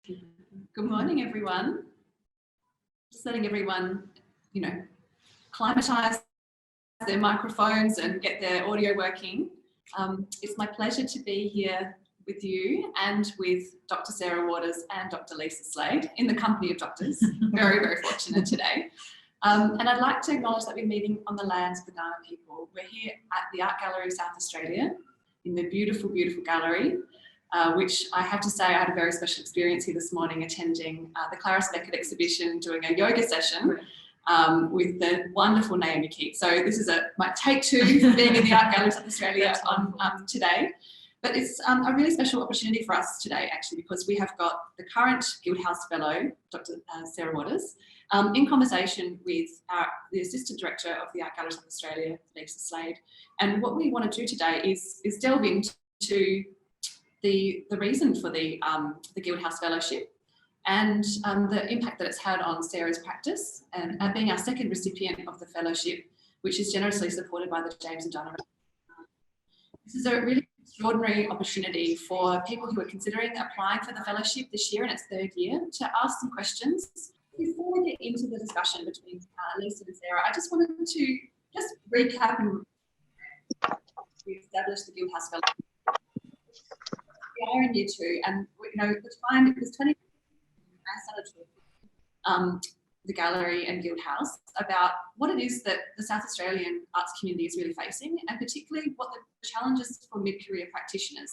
Good morning, everyone. Just letting everyone, acclimatise their microphones and get their audio working. It's my pleasure to be here with you and with Dr. Sarah Waters and Dr. Lisa Slade in the company of doctors. Very, very fortunate today. And I'd like to acknowledge that we're meeting on the lands of the Kaurna people. We're here at the Art Gallery of South Australia in the beautiful, beautiful gallery. Which I have to say I had a very special experience here this morning attending the Clarice Beckett exhibition, doing a yoga session with the wonderful Naomi Keats. So this is my take two for being in the Art Gallery of South Australia today. But it's a really special opportunity for us today, actually, because we have got the current Guildhouse Fellow, Dr. Sarah Waters, in conversation with the Assistant Director of the Art Gallery of South Australia, Lisa Slade. And what we want to do today is delve into the reason for the Guildhouse Fellowship and the impact that it's had on Sarah's practice, and being our second recipient of the fellowship, which is generously supported by the James and Diana. This is a really extraordinary opportunity for people who are considering applying for the fellowship this year in its third year to ask some questions. Before we get into the discussion between Lisa and Sarah, I just wanted to just recap and establish the Guildhouse Fellowship. We are in year two, and the time it was 20. I started talking the gallery and Guildhouse about what it is that the South Australian arts community is really facing, and particularly what the challenges for mid-career practitioners.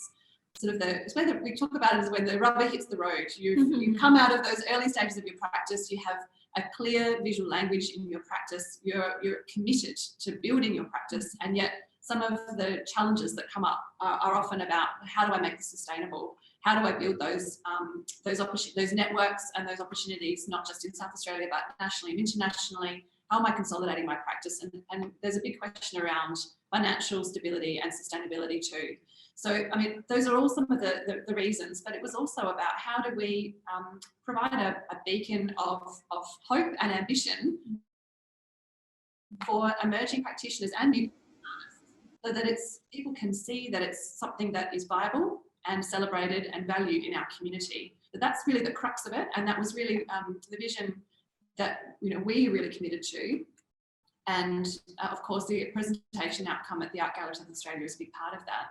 It's where we talk about it as when the rubber hits the road. You come out of those early stages of your practice, you have a clear visual language in your practice, you're committed to building your practice, and yet some of the challenges that come up are often about how do I make this sustainable? How do I build those networks and those opportunities, not just in South Australia, but nationally and internationally? How am I consolidating my practice? And there's a big question around financial stability and sustainability too. So, those are all some of the reasons, but it was also about how do we provide a beacon of hope and ambition for emerging practitioners and new so that people can see that it's something that is viable and celebrated and valued in our community. But that's really the crux of it, and that was really the vision that we are really committed to. And of course, the presentation outcome at the Art Gallery of South Australia is a big part of that.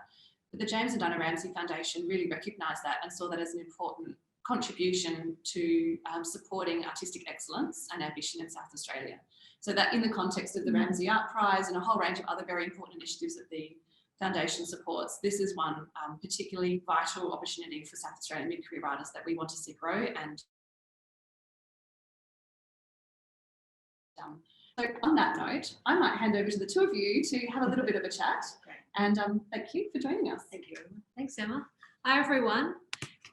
But the James and Diana Ramsay Foundation really recognised that and saw that as an important contribution to supporting artistic excellence and ambition in South Australia. So that in the context of the Ramsay Art Prize and a whole range of other very important initiatives that the foundation supports, this is one particularly vital opportunity for South Australian mid-career writers that we want to see grow. And so on that note, I might hand over to the two of you to have a little bit of a chat. Great. And thank you for joining us. Thank you. Thanks, Emma. Hi, everyone.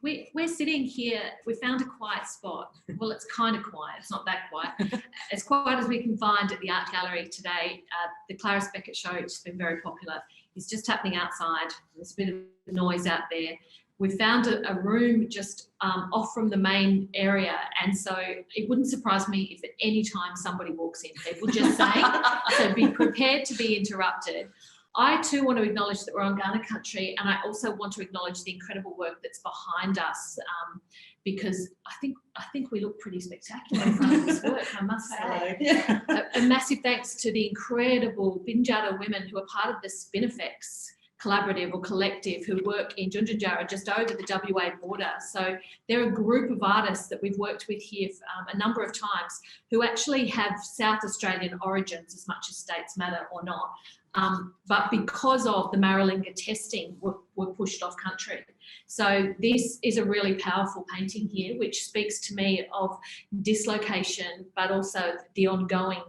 We're sitting here, we found a quiet spot. Well, it's kind of quiet, it's not that quiet. As quiet as we can find at the Art Gallery today. The Clarice Beckett show, which has been very popular, is just happening outside. There's a bit of noise out there. We found a room just off from the main area, and so it wouldn't surprise me if at any time somebody walks in, people just saying, so be prepared to be interrupted. I too want to acknowledge that we're on Kaurna country, and I also want to acknowledge the incredible work that's behind us, because I think we look pretty spectacular in front of this work, I must say. Yeah. A massive thanks to the incredible Binjara women who are part of the Spinifex collaborative or collective who work in Junjunjara, just over the WA border. So they're a group of artists that we've worked with here a number of times who actually have South Australian origins as much as states matter or not. But because of the Maralinga testing, were pushed off country. So this is a really powerful painting here, which speaks to me of dislocation, but also the ongoing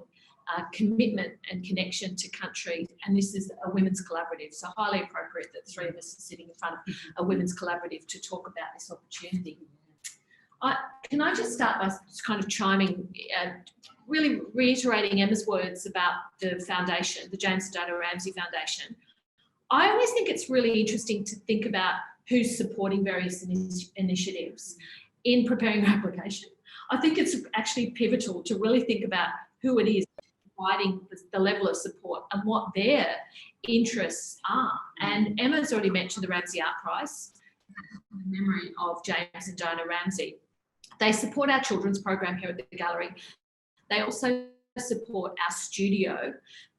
commitment and connection to country. And this is a women's collaborative, so highly appropriate that the three of us are sitting in front of a women's collaborative to talk about this opportunity. Can I just start by kind of chiming, really reiterating Emma's words about the foundation, the James and Diana Ramsay Foundation. I always think it's really interesting to think about who's supporting various initiatives in preparing your application. I think it's actually pivotal to really think about who it is providing the level of support and what their interests are. And Emma's already mentioned the Ramsay Art Prize in memory of James and Diana Ramsay. They support our children's program here at the gallery. They also support our studio,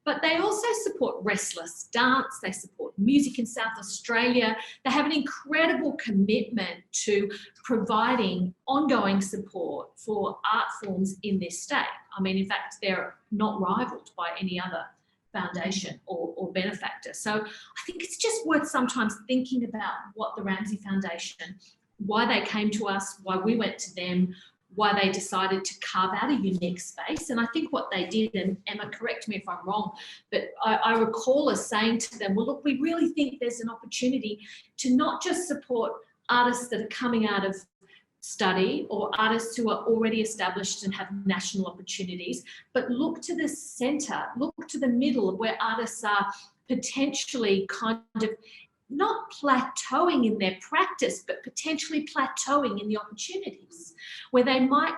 but they also support Restless Dance. They support music in South Australia. They have an incredible commitment to providing ongoing support for art forms in this state. I mean, in fact, they're not rivaled by any other foundation or benefactor. So I think it's just worth sometimes thinking about what the Ramsay Foundation, why they came to us, why we went to them, why they decided to carve out a unique space. And I think what they did, and Emma, correct me if I'm wrong, but I recall us saying to them, well, look, we really think there's an opportunity to not just support artists that are coming out of study or artists who are already established and have national opportunities, but look to the centre, look to the middle where artists are potentially kind of not plateauing in their practice, but potentially plateauing in the opportunities, where they might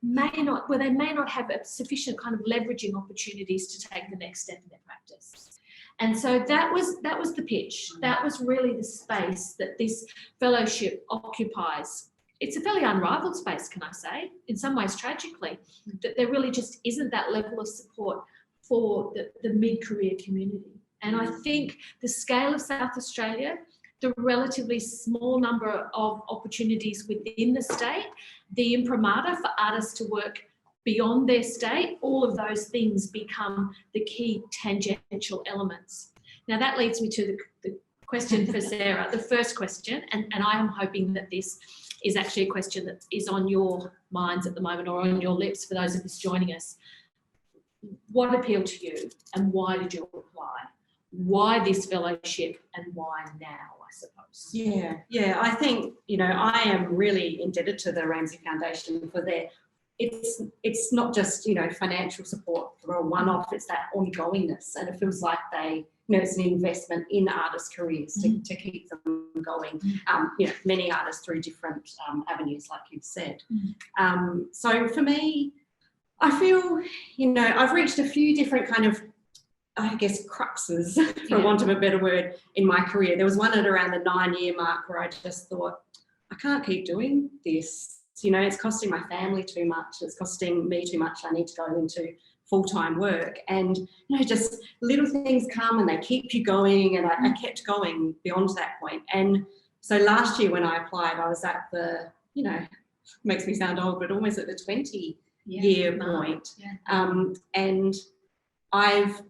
may not have a sufficient kind of leveraging opportunities to take the next step in their practice. And so that was the pitch. That was really the space that this fellowship occupies. It's a fairly unrivaled space, can I say, in some ways tragically, that there really just isn't that level of support for the mid-career community. And I think the scale of South Australia, the relatively small number of opportunities within the state, the imprimatur for artists to work beyond their state, all of those things become the key tangential elements. Now that leads me to the question for Sarah, the first question, and I am hoping that this is actually a question that is on your minds at the moment or on your lips for those of us joining us. What appealed to you and why did you apply? Why this fellowship and why now, I suppose? Yeah, I think, I am really indebted to the Ramsay Foundation for it's not just, financial support for a one-off, it's that ongoingness. And it feels like it's an investment in artists' careers to keep them going. Many artists through different avenues, like you've said. So for me, I feel, I've reached a few different kind of, I guess, cruxes, for want of a better word, in my career. There was one at around the 9-year mark where I just thought, I can't keep doing this. It's costing my family too much. It's costing me too much. I need to go into full-time work. And, just little things come and they keep you going. And I kept going beyond that point. And so last year when I applied, I was at the, makes me sound old, but almost at the 20-year point. And I've,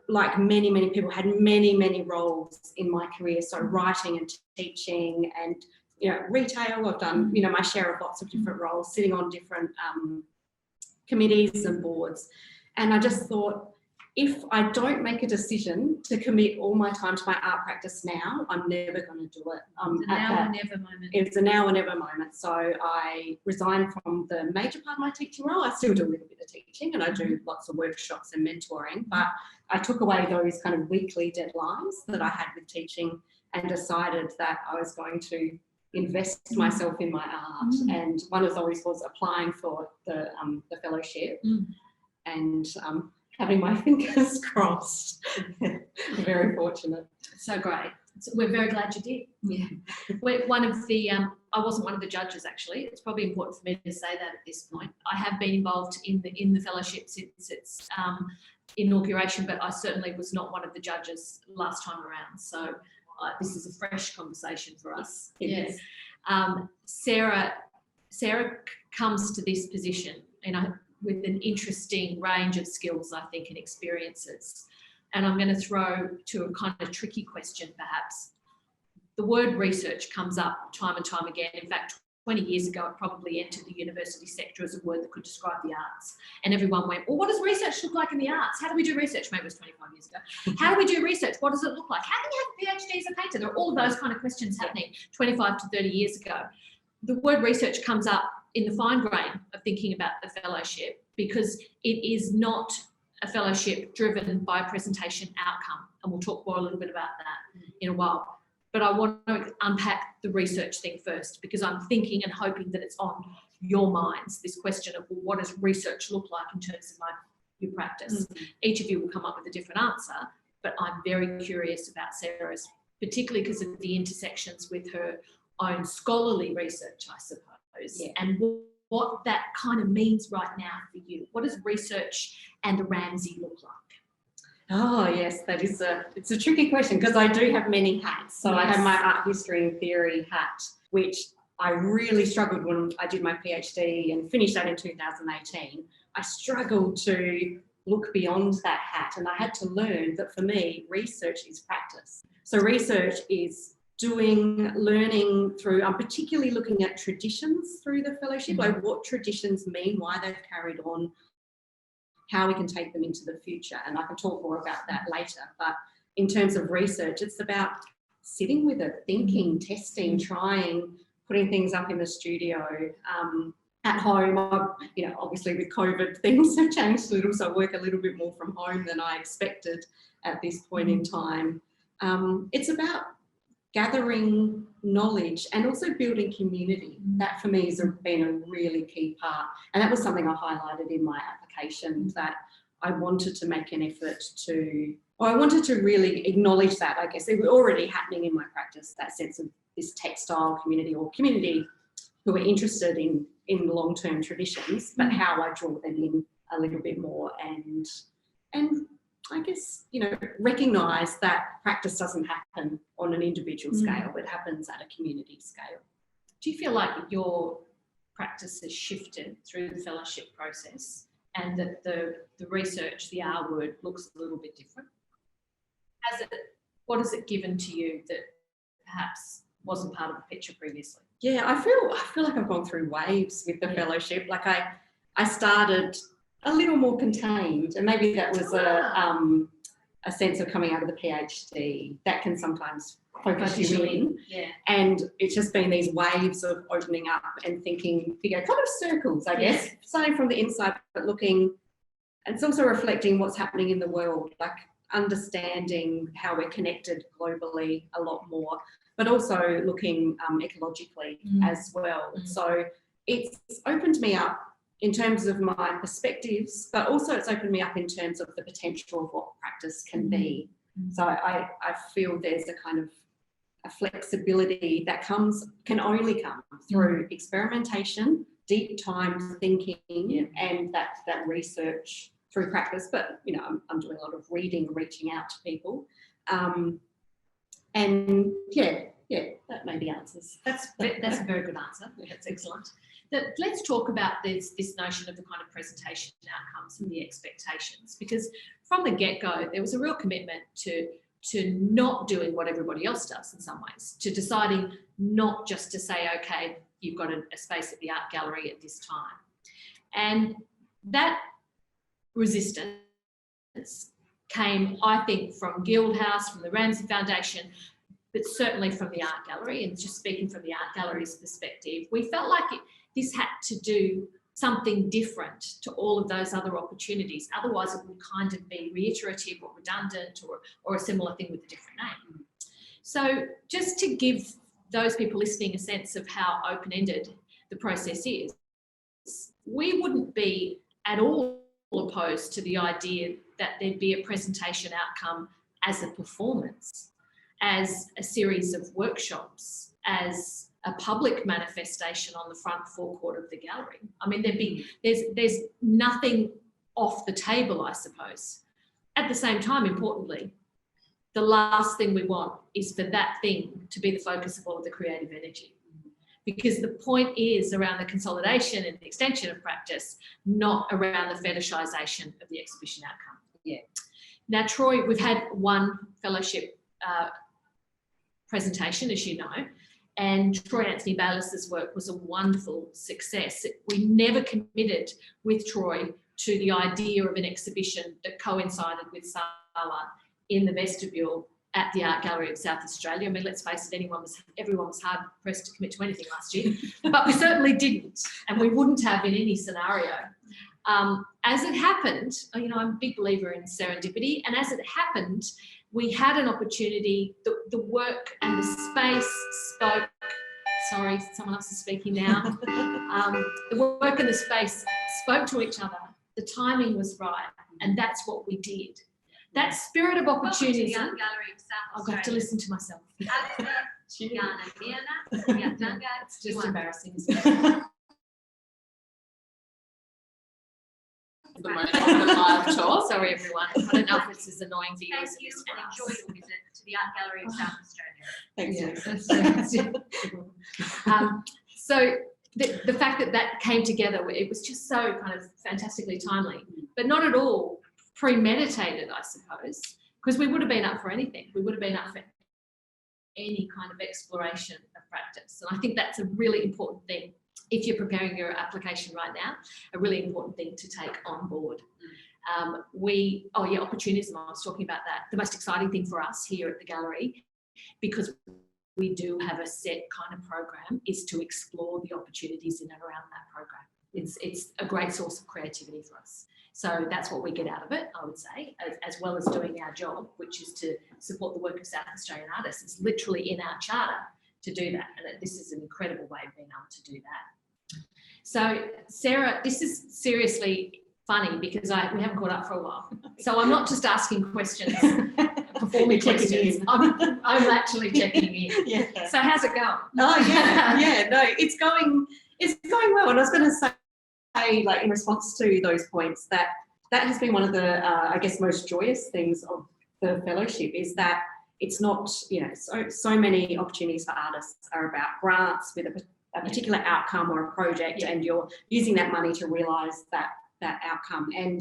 like many people, had many roles in my career. So writing and teaching and, retail. I've done, my share of lots of different roles, sitting on different committees and boards. And I just thought, if I don't make a decision to commit all my time to my art practice now, I'm never going to do it. It's a now or never moment. So I resigned from the major part of my teaching role. I still do a little bit of teaching and I do lots of workshops and mentoring, but I took away those kind of weekly deadlines that I had with teaching and decided that I was going to invest myself in my art. And one of those was applying for the fellowship and having my fingers crossed. Very fortunate. So great. So we're very glad you did. Yeah. One of the, I wasn't one of the judges actually. It's probably important for me to say that at this point. I have been involved in the fellowship since its inauguration, but I certainly was not one of the judges last time around. So this is a fresh conversation for us. Yes. Sarah comes to this position, with an interesting range of skills, I think, and experiences. And I'm going to throw to a kind of tricky question, perhaps. The word research comes up time and time again. In fact, 20 years ago, it probably entered the university sector as a word that could describe the arts. And everyone went, well, what does research look like in the arts? How do we do research? Maybe it was 25 years ago. How do we do research? What does it look like? How can you have a PhD as a painter? There are all of those kind of questions happening 25 to 30 years ago. The word research comes up in the fine grain of thinking about the fellowship because it is not a fellowship driven by presentation outcome. And we'll talk more a little bit about that in a while. But I want to unpack the research thing first because I'm thinking and hoping that it's on your minds, this question of, well, what does research look like in terms of your practice? Each of you will come up with a different answer, but I'm very curious about Sarah's, particularly because of the intersections with her own scholarly research, I suppose. Yeah. and what that kind of means right now for you. What does research and the Ramsay look like? Oh yes, it's a tricky question because I do have many hats. So I have my art history and theory hat, which I really struggled when I did my PhD and finished that in 2018. I struggled to look beyond that hat, and I had to learn that for me, research is practice. So research is learning through, I'm particularly looking at traditions through the fellowship, like what traditions mean, why they've carried on, how we can take them into the future. And I can talk more about that later. But in terms of research, it's about sitting with it, thinking, testing, trying, putting things up in the studio. At home, obviously with COVID, things have changed a little, so I work a little bit more from home than I expected at this point in time. It's about gathering knowledge and also building community. That for me has been a really key part. And that was something I highlighted in my application, that I wanted to make an effort I wanted to really acknowledge that. I guess it was already happening in my practice, that sense of this textile community or community who are interested in long-term traditions, but how I draw them in a little bit more and I guess, recognise that practice doesn't happen on an individual scale, it happens at a community scale. Do you feel like your practice has shifted through the fellowship process and that the research, the R word, looks a little bit different? What has it given to you that perhaps wasn't part of the picture previously? Yeah, I feel like I've gone through waves with the fellowship. Like I started a little more contained, and maybe that was a sense of coming out of the PhD that can sometimes focus you in. Yeah. And it's just been these waves of opening up and thinking, kind of circles, I guess, starting from the inside, but looking, and it's also reflecting what's happening in the world, like understanding how we're connected globally a lot more, but also looking ecologically as well. So it's opened me up in terms of my perspectives, but also it's opened me up in terms of the potential of what practice can be. So I feel there's a kind of a flexibility that can only come through experimentation, deep time thinking, and that research through practice. But I'm doing a lot of reading, reaching out to people, and that maybe answers. That's a very good answer. That's excellent. Let's talk about this notion of the kind of presentation outcomes and the expectations, because from the get-go there was a real commitment to not doing what everybody else does in some ways, to deciding not just to say, okay, you've got a space at the art gallery at this time. And that resistance came, I think, from Guildhouse, from the Ramsay Foundation, but certainly from the art gallery. And just speaking from the art gallery's perspective, we felt like this had to do something different to all of those other opportunities. Otherwise, it would kind of be reiterative or redundant or a similar thing with a different name. So just to give those people listening a sense of how open-ended the process is, we wouldn't be at all opposed to the idea that there'd be a presentation outcome as a performance, as a series of workshops, as a public manifestation on the front forecourt of the gallery. I mean, there's nothing off the table, I suppose. At the same time, importantly, the last thing we want is for that thing to be the focus of all of the creative energy. Because the point is around the consolidation and the extension of practice, not around the fetishisation of the exhibition outcome. Yeah. Now, Troy, we've had one fellowship presentation, as you know, and Troy Anthony Baylis's work was a wonderful success. We never committed with Troy to the idea of an exhibition that coincided with Sala in the vestibule at the Art Gallery of South Australia. I mean, let's face it, everyone was hard pressed to commit to anything last year, but we certainly didn't, and we wouldn't have in any scenario. As it happened, I'm a big believer in serendipity, and as it happened, we had an opportunity, the work and the space spoke, sorry, someone else is speaking now. The work and the space spoke to each other. The timing was right, and that's what we did. That spirit of opportunity. Welcome to the Art Gallery of South I've got to listen to myself. Yana Mirna, Yatanga. It's just embarrassing, isn't it? The moment of the live tour. Sorry, everyone. I don't know if this is annoying for you. Thank you and enjoy your visit to the Art Gallery of South Australia. Thanks, Yeah, so the fact that that came together, it was just so kind of fantastically timely, but not at all premeditated, I suppose, because we would have been up for anything. We would have been up for any kind of exploration of practice. And I think that's a really important thing. If you're preparing your application right now, a really important thing to take on board. Opportunism, I was talking about that. The most exciting thing for us here at the gallery, because we do have a set kind of program, is to explore the opportunities in and around that program. It's a great source of creativity for us. So that's what we get out of it, I would say, as well as doing our job, which is to support the work of South Australian artists. It's literally in our charter to do that. And this is an incredible way of being able to do that. So Sarah, this is seriously funny because we haven't caught up for a while. So I'm not just asking questions, performing questions. I'm actually checking in. Yeah. So how's it going? Oh yeah, no, it's going well. And I was going to say, like, in response to those points, that has been one of the I guess most joyous things of the fellowship, is that it's not, so many opportunities for artists are about grants with a particular outcome or a project, and you're using that money to realise that outcome. And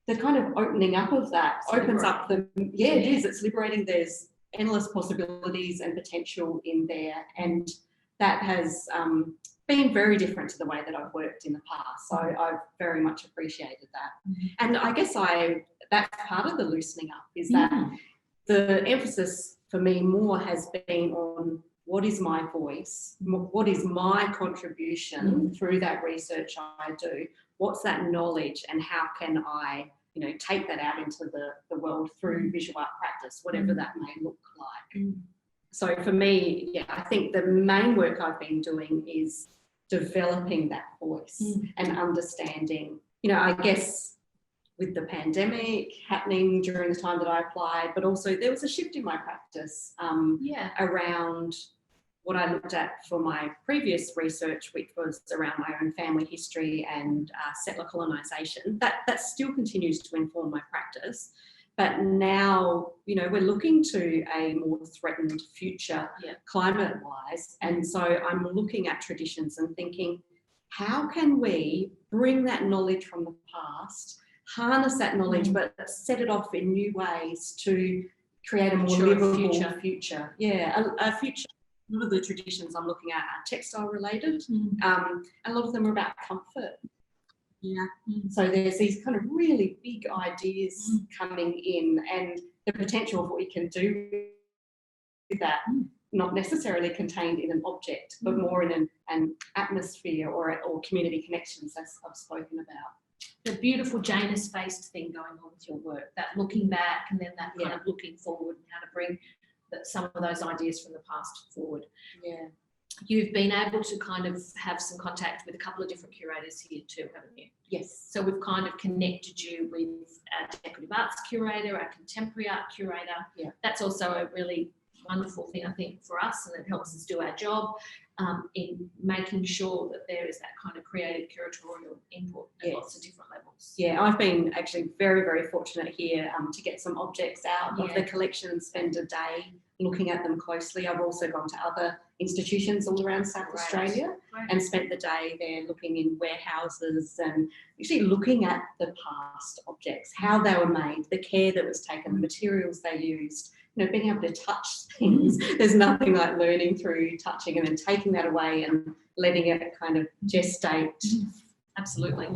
the kind of opening up of that opens up it is. It's liberating. There's endless possibilities and potential in there, and that has been very different to the way that I've worked in the past. So I've very much appreciated that. And I guess that's part of the loosening up, is that the emphasis for me more has been on what is my voice, what is my contribution through that research I do, what's that knowledge, and how can I, take that out into the world through visual art practice, whatever that may look like. So for me, I think the main work I've been doing is developing that voice and understanding, I guess with the pandemic happening during the time that I applied, but also there was a shift in my practice around what I looked at for my previous research, which was around my own family history and settler colonisation. That still continues to inform my practice. But now, we're looking to a more threatened future climate-wise. And so I'm looking at traditions and thinking, how can we bring that knowledge from the past, harness that knowledge, but set it off in new ways to create a more livable future? Yeah, a future. A lot of the traditions I'm looking at are textile related. A lot of them are about comfort. Yeah. So there's these kind of really big ideas coming in, and the potential of what we can do with that, not necessarily contained in an object, but more in an atmosphere or community connections, as I've spoken about. The beautiful Janus-based thing going on with your work, that looking back and then that kind of looking forward, and how to bring some of those ideas from the past forward. Yeah. You've been able to kind of have some contact with a couple of different curators here too, haven't you? Yes. So we've kind of connected you with our decorative arts curator, our contemporary art curator. Yeah. That's also a really wonderful thing, I think, for us, and it helps us do our job in making sure that there is that kind of creative curatorial input at lots of different levels. Yeah, I've been actually very, very fortunate here to get some objects out of the collection and spend a day looking at them closely. I've also gone to other institutions all around South Australia and spent the day there looking in warehouses and actually looking at the past objects, how they were made, the care that was taken, the materials they used, being able to touch things. There's nothing like learning through touching and then taking that away and letting it kind of gestate. Absolutely.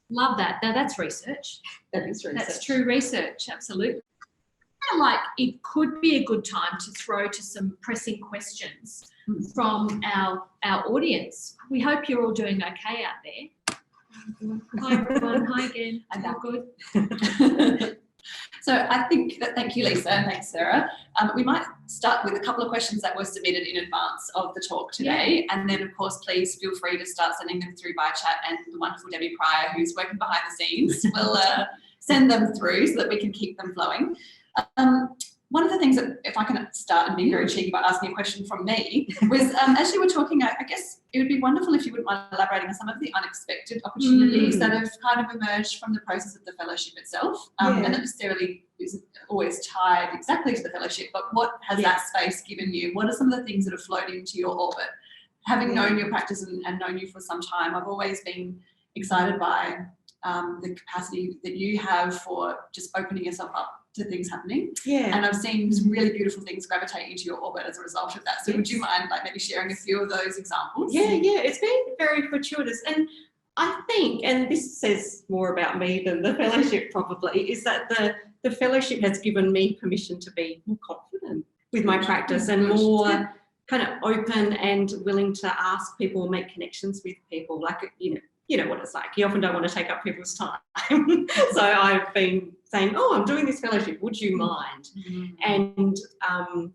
Love that. Now that's research. That is research. That's true research, absolutely. Like it could be a good time to throw to some pressing questions from our audience. We hope you're all doing okay out there. Hi everyone, hi again. All good. So I think that, thank you Lisa and thanks Sarah. We might start with a couple of questions that were submitted in advance of the talk today, and then of course please feel free to start sending them through by chat, and the wonderful Debbie Pryor, who's working behind the scenes, will send them through so that we can keep them flowing. one of the things that, if I can start and be very cheeky by asking a question from me, was as you were talking, I guess it would be wonderful if you wouldn't mind elaborating on some of the unexpected opportunities that have kind of emerged from the process of the fellowship itself. And not necessarily isn't always tied exactly to the fellowship, but what has that space given you? What are some of the things that have flowed into your orbit? Having known your practice and known you for some time, I've always been excited by the capacity that you have for just opening yourself up to things happening. And I've seen some really beautiful things gravitate into your orbit as a result of that. So would you mind like maybe sharing a few of those examples? It's been very fortuitous. And I think, and this says more about me than the fellowship probably, is that the fellowship has given me permission to be more confident with my practice and more kind of open and willing to ask people, make connections with people. Like, you know what it's like. You often don't want to take up people's time. So I've been saying, I'm doing this fellowship, would you mind? And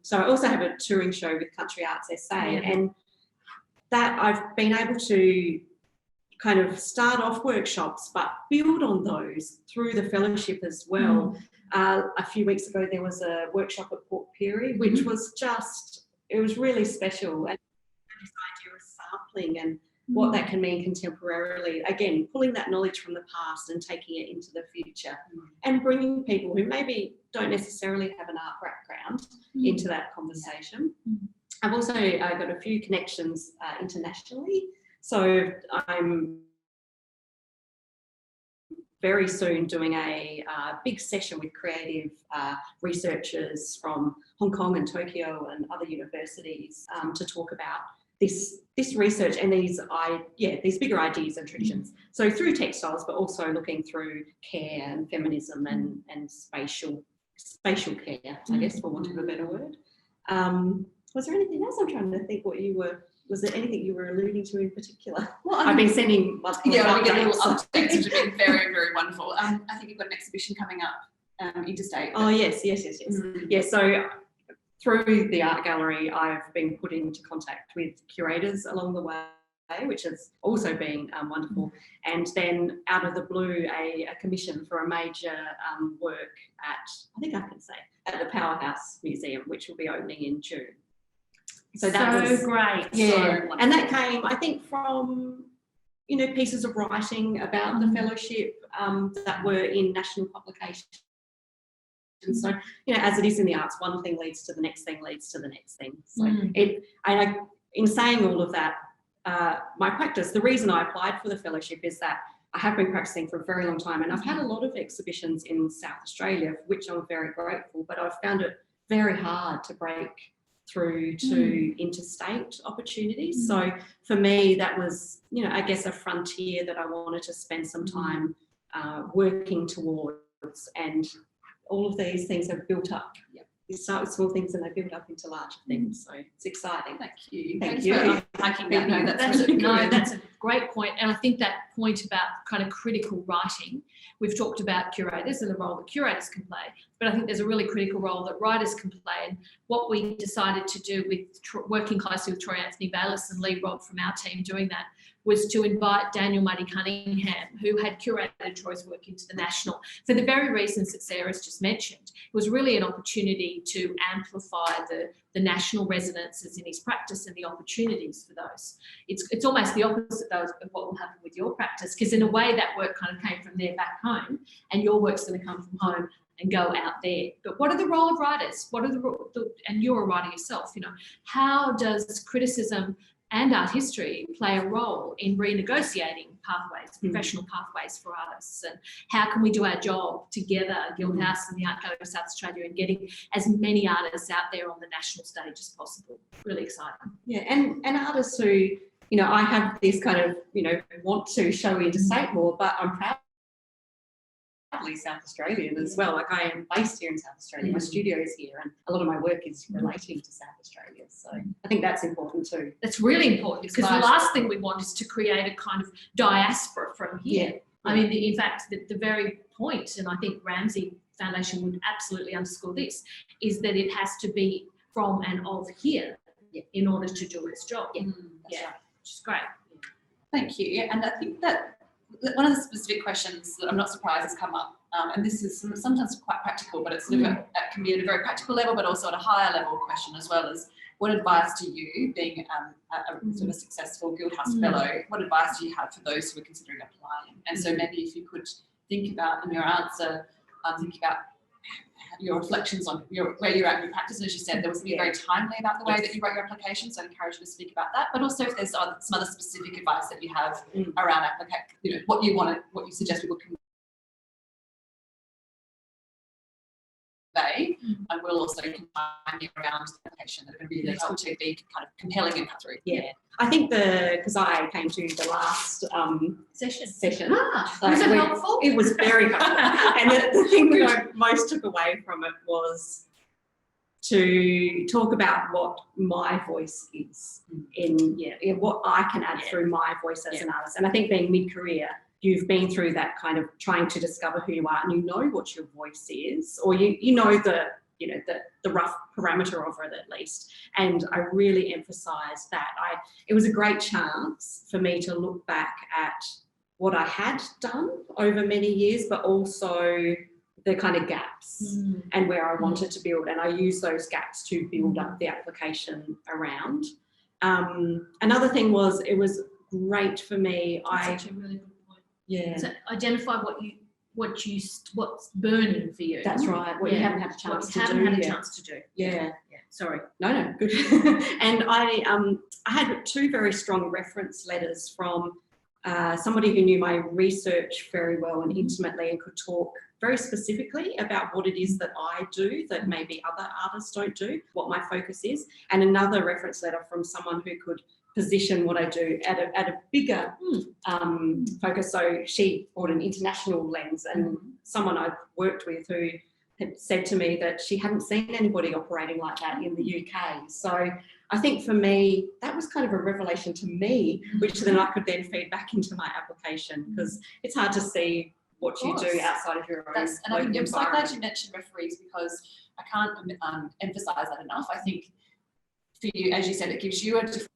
so I also have a touring show with Country Arts SA, and that I've been able to kind of start off workshops, but build on those through the fellowship as well. A few weeks ago, there was a workshop at Port Pirie, which was it was really special. And this idea of sampling and what that can mean contemporarily. Again, pulling that knowledge from the past and taking it into the future and bringing people who maybe don't necessarily have an art background into that conversation. I've also got a few connections internationally. So I'm very soon doing a big session with creative researchers from Hong Kong and Tokyo and other universities to talk about this research and these bigger ideas and traditions. So through textiles, but also looking through care and feminism and spatial care, I guess, for want of a better word. Was there anything else? I'm trying to think was there anything you were alluding to in particular? Well, I've been sending we get little updates, which have been very, very wonderful. I think you've got an exhibition coming up interstate. Oh, yes. Yeah, so through the art gallery, I've been put into contact with curators along the way, which has also been wonderful. And then out of the blue, a commission for a major work at the Powerhouse Museum, which will be opening in June. So that was great. Yeah, and that came, I think, from pieces of writing about the fellowship that were in national publications. And so, as it is in the arts, one thing leads to the next thing, leads to the next thing. So in saying all of that, my practice, the reason I applied for the fellowship is that I have been practicing for a very long time, and I've had a lot of exhibitions in South Australia, for which I'm very grateful, but I've found it very hard to break through to interstate opportunities. So for me, that was, I guess, a frontier that I wanted to spend some time working towards, and all of these things have built up. You start with small things and they build up into larger things. So it's exciting. Thank you. Thanks for you. making that. No, That's a great point. And I think that point about kind of critical writing, we've talked about curators and the role that curators can play, but I think there's a really critical role that writers can play. And what we decided to do with working closely with Troy Anthony Bayliss and Lee Robb from our team doing that was to invite Daniel Muddy Cunningham, who had curated Troy's work into the National, for the very reasons that Sarah's just mentioned. It was really an opportunity to amplify the national resonances in his practice and the opportunities for those. It's almost the opposite, though, of what will happen with your practice, because in a way that work kind of came from there back home, and your work's going to come from home and go out there. But what are the role of writers? What are and you're a writer yourself, how does criticism and art history play a role in renegotiating pathways, professional pathways for artists? And how can we do our job together, Guildhouse and the Art Gallery of South Australia, in getting as many artists out there on the national stage as possible? Really exciting. Yeah, and artists who, I have this kind of, want to show interstate more, but I'm proudly South Australian as well. Like, I am based here in South Australia. My studio is here, and a lot of my work is relating to South Australia. So I think that's important too. That's really important, because the last thing we want is to create a kind of diaspora from here. Yeah. I mean, in fact, the very point, and I think Ramsay Foundation would absolutely underscore this, is that it has to be from and of here in order to do its job. Right. Which is great. Thank you. And I think that one of the specific questions that I'm not surprised has come up, and this is sometimes quite practical, but it's sort of it can be at a very practical level, but also at a higher level question as well, as what advice do you, being a sort of a successful Guildhouse Fellow, what advice do you have for those who are considering applying? And so maybe if you could think about in your answer, think about your reflections on where you're at in your practice. And as you said, there was something very timely about the way that you wrote your application, so I encourage you to speak about that. But also if there's some other specific advice that you have around application, what you suggest people can convey, and we'll also combine around the application that are going to really help to be kind of compelling and cut through. Yeah, I think because I came to the last session. Was it helpful? It was very helpful. And the thing that I most took away from it was to talk about what my voice is in what I can add through my voice as an artist. And I think being mid-career, you've been through that kind of trying to discover who you are, and you know what your voice is, or you know the rough parameter of it at least. And I really emphasised that. It was a great chance for me to look back at what I had done over many years, but also the kind of gaps and where I wanted to build. And I used those gaps to build up the application around. Another thing was, it was great for me. That's such a really good point. Yeah. So identify what's burning for you. That's right. What you haven't had a chance to do. Chance to do. Yeah. Sorry. No, good. And I had two very strong reference letters from somebody who knew my research very well and intimately, and could talk very specifically about what it is that I do that maybe other artists don't do, what my focus is, and another reference letter from someone who could position what I do at a bigger focus. So she brought an international lens, and someone I've worked with who had said to me that she hadn't seen anybody operating like that in the UK. So I think for me, that was kind of a revelation to me, which then I could then feed back into my application, because it's hard to see what you do outside of your own. And I think I'm so glad you mentioned referees, because I can't emphasise that enough. I think for you, as you said, it gives you a different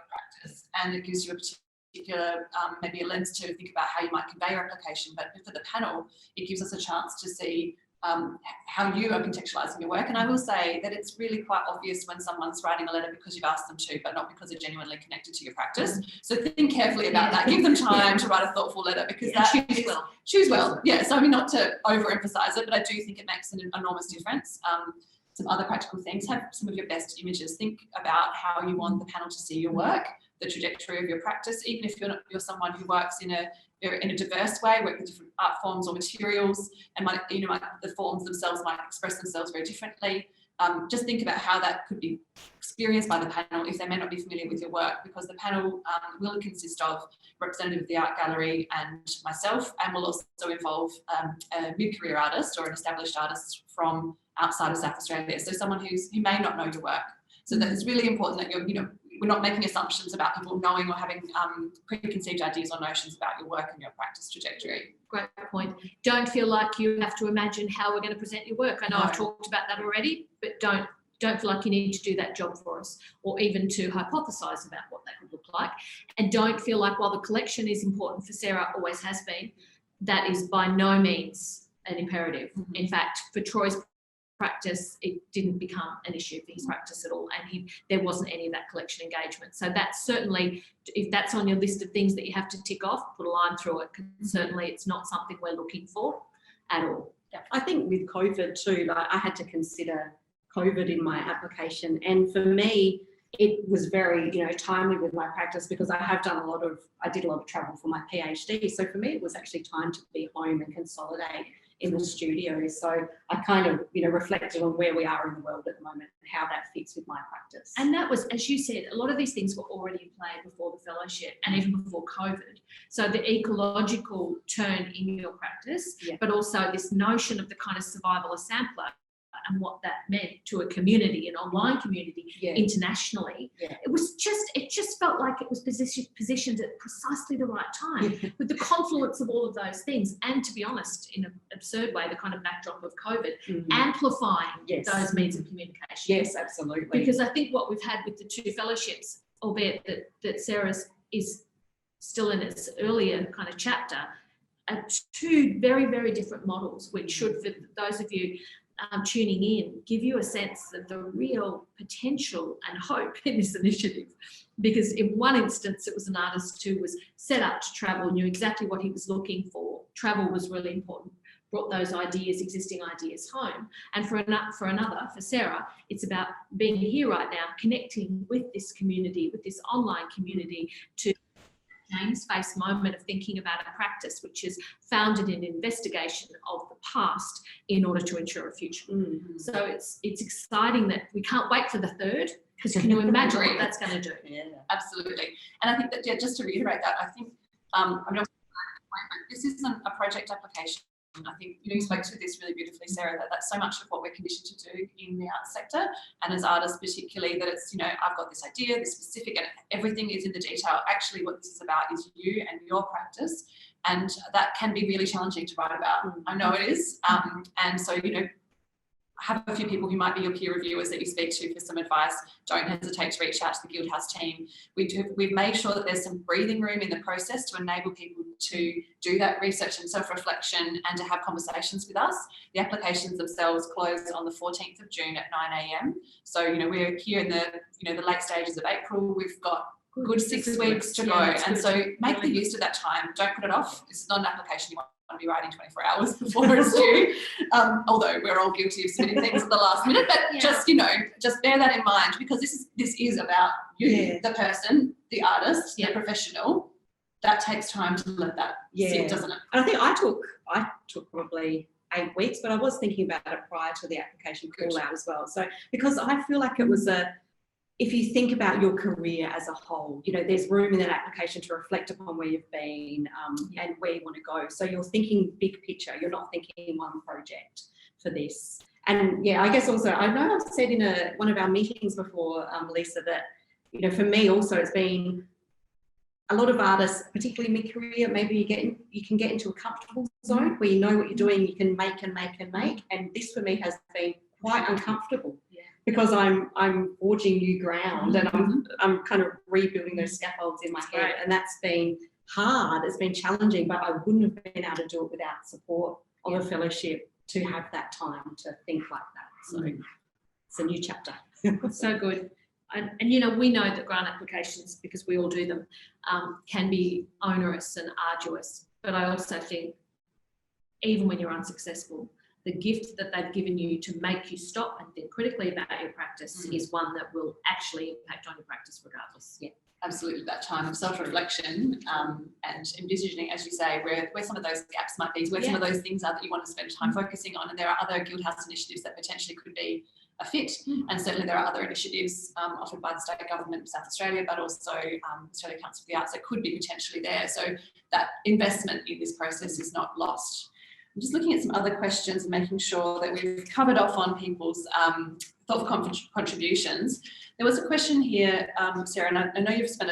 practice, and it gives you a particular maybe a lens to think about how you might convey your application. But for the panel, it gives us a chance to see how you are contextualising your work. And I will say that it's really quite obvious when someone's writing a letter because you've asked them to, but not because they're genuinely connected to your practice. So think carefully about that. Give them time to write a thoughtful letter, because choose well. Yeah, so I mean, not to overemphasise it, but I do think it makes an enormous difference. Some other practical things: have some of your best images. Think about how you want the panel to see your work, the trajectory of your practice, even if you're someone who works in a diverse way, work with different art forms or materials, and the forms themselves might express themselves very differently. Just think about how that could be experienced by the panel if they may not be familiar with your work, because the panel will consist of a representative of the art gallery and myself, and will also involve a mid-career artist or an established artist from outside of South Australia. So someone who may not know your work. So that it's really important that we're not making assumptions about people knowing or having preconceived ideas or notions about your work and your practice trajectory. Great point. Don't feel like you have to imagine how we're going to present your work. I know I've talked about that already, but don't feel like you need to do that job for us, or even to hypothesise about what that could look like. And don't feel like, while the collection is important for Sarah, always has been, that is by no means an imperative. In fact, for Troy's practice, it didn't become an issue for his practice at all, and there wasn't any of that collection engagement. So that's certainly, if that's on your list of things that you have to tick off, put a line through it, because certainly it's not something we're looking for at all. I think with COVID too, I had to consider COVID in my application, and for me it was very timely with my practice, because I did a lot of travel for my PhD. So for me it was actually time to be home and consolidate in the studio. So I kind of, reflected on where we are in the world at the moment and how that fits with my practice. And that was, as you said, a lot of these things were already in play before the fellowship and even before COVID. So the ecological turn in your practice, but also this notion of the kind of survival of sampler and what that meant to a community, an online community internationally. It just felt like it was positioned at precisely the right time with the confluence of all of those things. And to be honest, in an absurd way, the kind of backdrop of COVID amplifying those means of communication. Yes, absolutely. Because I think what we've had with the two fellowships, albeit that Sarah's is still in its earlier kind of chapter, are two very, very different models, which should, for those of you tuning in, give you a sense of the real potential and hope in this initiative. Because in one instance, it was an artist who was set up to travel, knew exactly what he was looking for. Travel was really important, brought those ideas, existing ideas home. And for another, for Sarah, it's about being here right now, connecting with this community, with this online community, to James-faced moment of thinking about a practice which is founded in investigation of the past in order to ensure a future. So it's exciting that we can't wait for the third, because can you imagine what that's going to do? Yeah, absolutely. And I think that, yeah, just to reiterate that, I think this isn't a project application. I think you spoke to this really beautifully, Sarah, that that's so much of what we're conditioned to do in the arts sector, and as artists particularly, that it's, I've got this idea, this specific, and everything is in the detail. Actually, what this is about is you and your practice, and that can be really challenging to write about. I know it is, and so, have a few people who might be your peer reviewers that you speak to for some advice. Don't hesitate to reach out to the Guildhouse team. We've made sure that there's some breathing room in the process to enable people to do that research and self-reflection and to have conversations with us. The applications themselves close on the 14th of June at 9 a.m. So, we're here in the late stages of April. We've got good 6 weeks to go. And so make the use of that time. Don't put it off. This is not an application you want to be writing 24 hours before it's due, although we're all guilty of submitting things at the last minute, but just bear that in mind, because this is about you, the person, the artist, the professional. That takes time to let that sit, doesn't it? And I think I took probably 8 weeks, but I was thinking about it prior to the application call out as well. So because I feel like it was if you think about your career as a whole, there's room in that application to reflect upon where you've been and where you want to go. So you're thinking big picture. You're not thinking one project for this. And I guess also, I know I've said in one of our meetings before, Lisa, that, for me also it's been a lot of artists, particularly mid-career, maybe you can get into a comfortable zone where you know what you're doing, you can make and make and make. And this for me has been quite uncomfortable. Because I'm forging new ground and I'm kind of rebuilding those scaffolds in my head, and that's been hard. It's been challenging, but I wouldn't have been able to do it without support of a fellowship to have that time to think like that. So it's a new chapter. So good. And we know that grant applications, because we all do them, can be onerous and arduous. But I also think even when you're unsuccessful, the gift that they've given you to make you stop and think critically about your practice is one that will actually impact on your practice regardless. Yeah, absolutely. That time of self-reflection and envisaging, as you say, where some of those gaps might be, where some of those things are that you want to spend time focusing on. And there are other Guildhouse initiatives that potentially could be a fit. And certainly there are other initiatives offered by the state government of South Australia, but also Australia Council for the Arts that could be potentially there. So that investment in this process is not lost. I'm just looking at some other questions and making sure that we've covered off on people's thoughtful contributions. There was a question here, Sarah, and I know you've spent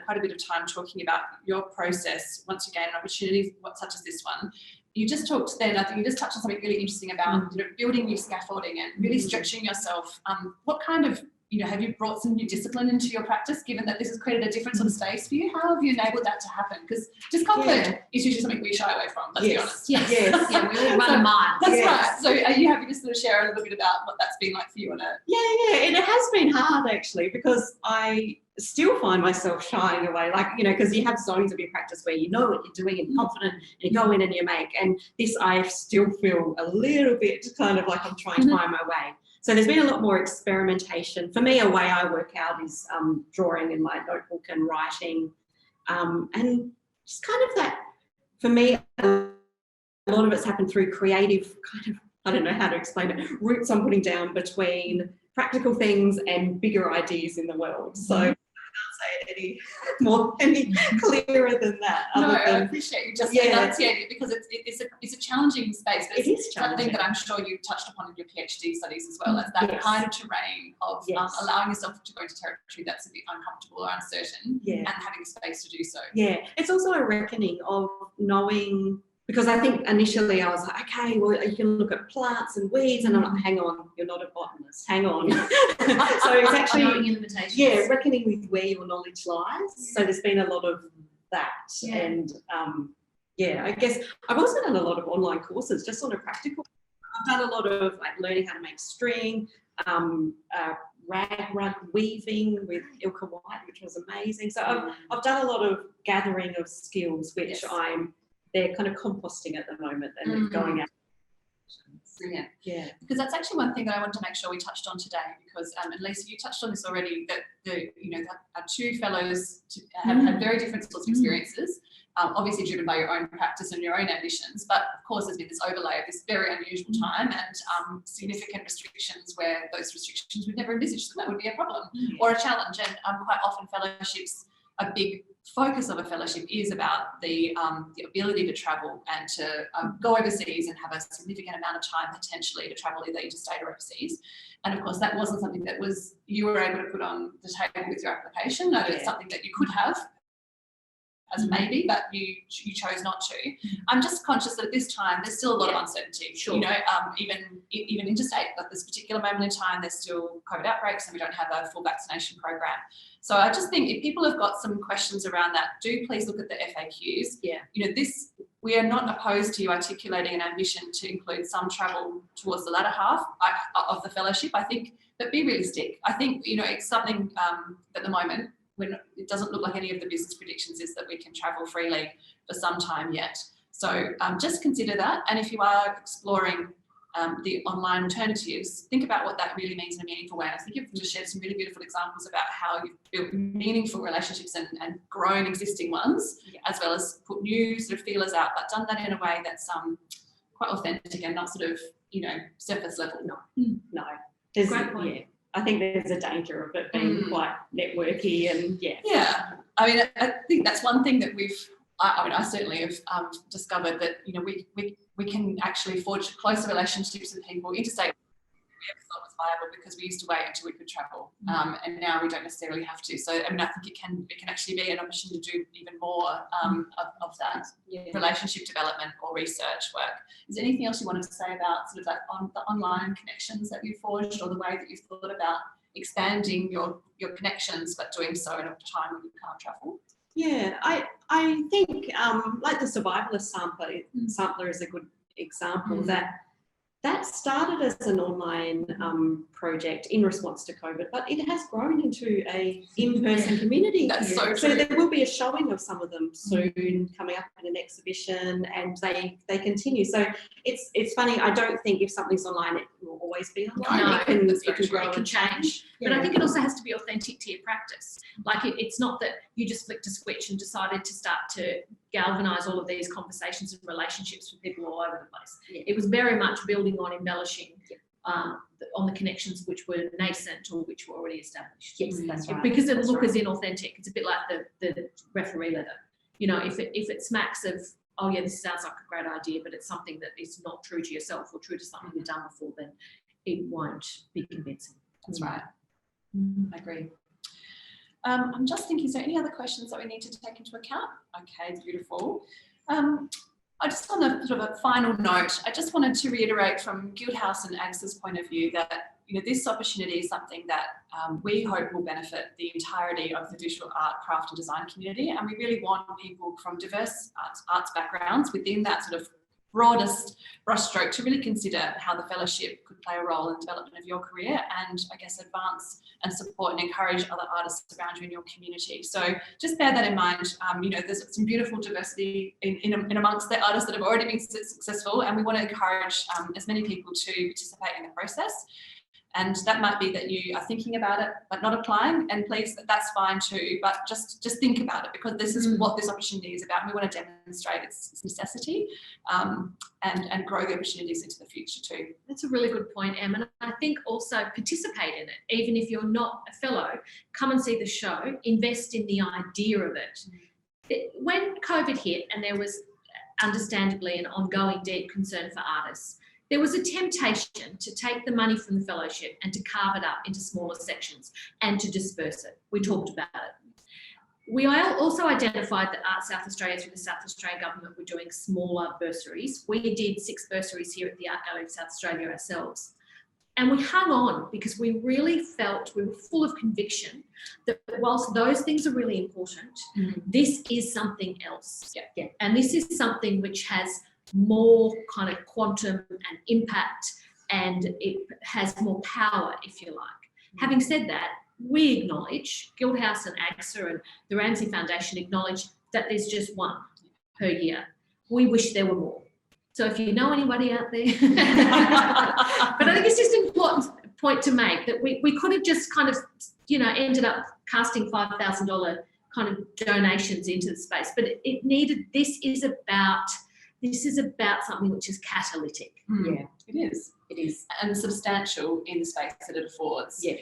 quite a bit of time talking about your process once you gain an opportunity such as this one. You just talked then, I think you just touched on something really interesting about building new scaffolding and really stretching yourself. What kind of, have you brought some new discipline into your practice, given that this has created a different sort of space for you? How have you enabled that to happen? Because discomfort is usually something we shy away from, let's be honest. Yes. Yeah, we all run a mile. That's right. So are you happy to sort of share a little bit about what that's been like for you? And it has been hard actually, because I still find myself shying away, because you have zones of your practice where you know what you're doing and confident, and you go in and you make. And this, I still feel a little bit kind of like I'm trying to find my way. So there's been a lot more experimentation. For me, a way I work out is drawing in my notebook and writing. And just kind of that, for me, a lot of it's happened through creative kind of, I don't know how to explain it, roots I'm putting down between practical things and bigger ideas in the world. So I can't say it any clearer than that. I appreciate you just enunciating it, because it's a challenging space. But it's something that I'm sure you touched upon in your PhD studies as well, as that kind of terrain of allowing yourself to go into territory that's a bit uncomfortable or uncertain and having space to do so. Yeah, it's also a reckoning of knowing because I think initially I was like, okay, well, you can look at plants and weeds, and I'm like, hang on, you're not a botanist, hang on. So it's actually, Knowing your limitations. yeah, reckoning with where your knowledge lies. So there's been a lot of that. Yeah. And yeah, I guess I've also done a lot of online courses just on a practical. I've done a lot of like learning how to make string, rag weaving with Ilka White, which was amazing. So I've done a lot of gathering of skills, which they're kind of composting at the moment and going out. Brilliant. Yeah. Because that's actually one thing that I wanted to make sure we touched on today, because and Lisa, you touched on this already, that our two fellows have had very different sorts of experiences, obviously driven by your own practice and your own ambitions, but of course there's been this overlay of this very unusual time and significant restrictions where those restrictions we've never envisaged that would be a problem or a challenge. And quite often fellowships, a big focus of a fellowship is about the ability to travel and to go overseas and have a significant amount of time potentially to travel either interstate or overseas. And of course, that wasn't something that you were able to put on the table with your application. No, it's something that you could have as a maybe, but you chose not to. I'm just conscious that at this time there's still a lot of uncertainty. Sure. You know, even interstate, at this particular moment in time, there's still COVID outbreaks and we don't have a full vaccination program. So I just think if people have got some questions around that, do please look at the FAQs. Yeah. You know, we are not opposed to you articulating an ambition to include some travel towards the latter half of the fellowship, I think, but be realistic. I think, you know, it's something at the moment, it doesn't look like any of the business predictions is that we can travel freely for some time yet. So just consider that. And if you are exploring the online alternatives, think about what that really means in a meaningful way. I think you've just shared some really beautiful examples about how you've built meaningful relationships and grown existing ones, as well as put new sort of feelers out, but done that in a way that's quite authentic and not sort of, you know, surface level. No. There's, Great point. yeah. I think there's a danger of it being quite networky and Yeah, I mean, I think that's one thing that I certainly have discovered that, you know, we can actually forge closer relationships with people interstate we ever thought was viable, because we used to wait until we could travel, and now we don't necessarily have to. So I mean, I think it can actually be an opportunity to do even more of that relationship development or research work. Is there anything else you wanted to say about sort of that the online connections that you forged, or the way that you've thought about expanding your connections, but doing so in a time when you can't travel? Yeah, I think like the survivalist sampler is a good example. That started as an online project in response to COVID, but it has grown into a in-person community. That's so true. So there will be a showing of some of them soon, coming up in an exhibition, and they continue. So it's funny. I don't think if something's online, it will always be online. No, it can grow it can and change. But I think it also has to be authentic to your practice. Like it's not that you just flicked a switch and decided to start to galvanise all of these conversations and relationships with people all over the place. It was very much building on, embellishing on the connections which were nascent or which were already established. Yes, that's right. Because it look as inauthentic. It's a bit like the referee letter. You know, if it smacks of, oh yeah, this sounds like a great idea, but it's something that is not true to yourself or true to something you've done before, then it won't be convincing. That's right. I agree. I'm just thinking, is there any other questions that we need to take into account? Okay, beautiful. I just on a sort of a final note, I just wanted to reiterate from Guildhouse and AGSA's point of view that, you know, this opportunity is something that we hope will benefit the entirety of the visual art, craft and design community. And we really want people from diverse arts backgrounds within that sort of broadest brushstroke to really consider how the fellowship could play a role in the development of your career and, I guess, advance and support and encourage other artists around you in your community. So just bear that in mind. You know, there's some beautiful diversity in amongst the artists that have already been successful, and we want to encourage as many people to participate in the process. And that might be that you are thinking about it but not applying, and please, that's fine too, but just think about it, because this is what this opportunity is about. We want to demonstrate its necessity and grow the opportunities into the future too. That's a really good point, Em, and I think also participate in it. Even if you're not a fellow, come and see the show, invest in the idea of it. When COVID hit and there was understandably an ongoing deep concern for artists, there was a temptation to take the money from the fellowship and to carve it up into smaller sections and to disperse it. We talked about it. We also identified that Art South Australia, through the South Australian Government, were doing smaller bursaries. We did 6 bursaries here at the Art Gallery of South Australia ourselves. And we hung on because we really felt, we were full of conviction that whilst those things are really important, this is something else. Yeah. And this is something which has more kind of quantum and impact, and it has more power, if you like. Having said that, we acknowledge, Guildhouse and AGSA and the Ramsay Foundation acknowledge that there's just one per year. We wish there were more. So if you know anybody out there, but I think it's just an important point to make that we could have just kind of, ended up casting $5,000 kind of donations into the space, but it needed, this is about something which is catalytic. Yeah, It is. it is. And substantial in the space that it affords. Yeah.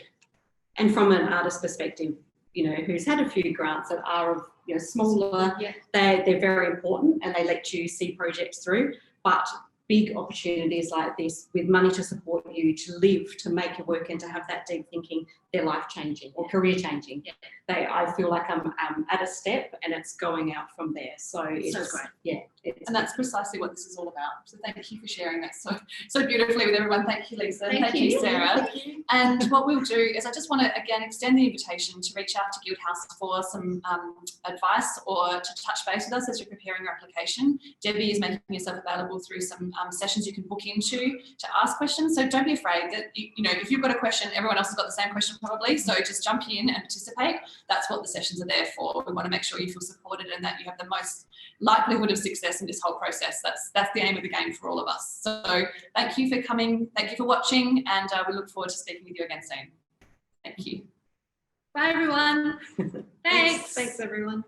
And from an artist perspective, who's had a few grants that are of smaller, Yeah. they're very important and they let you see projects through. But big opportunities like this, with money to support you, to live, to make your work and to have that deep thinking, they're life changing or career changing. Yeah. I feel like I'm at a step and it's going out from there. So it's great. Yeah. And that's precisely what this is all about. So thank you for sharing that so beautifully with everyone. Thank you, Lisa. Thank Thank you, you. Sarah. And what we'll do is I just want to, again, extend the invitation to reach out to Guildhouse for some advice or to touch base with us as you're preparing your application. Debbie is making herself available through some sessions you can book into to ask questions. So don't be afraid that, if you've got a question, everyone else has got the same question probably. So just jump in and participate. That's what the sessions are there for. We want to make sure you feel supported and that you have the most likelihood of success in this whole process. That's the aim of the game for all of us. So thank you for coming. Thank you for watching. And we look forward to speaking with you again soon. Thank you. Bye, everyone. Thanks. Thanks, everyone.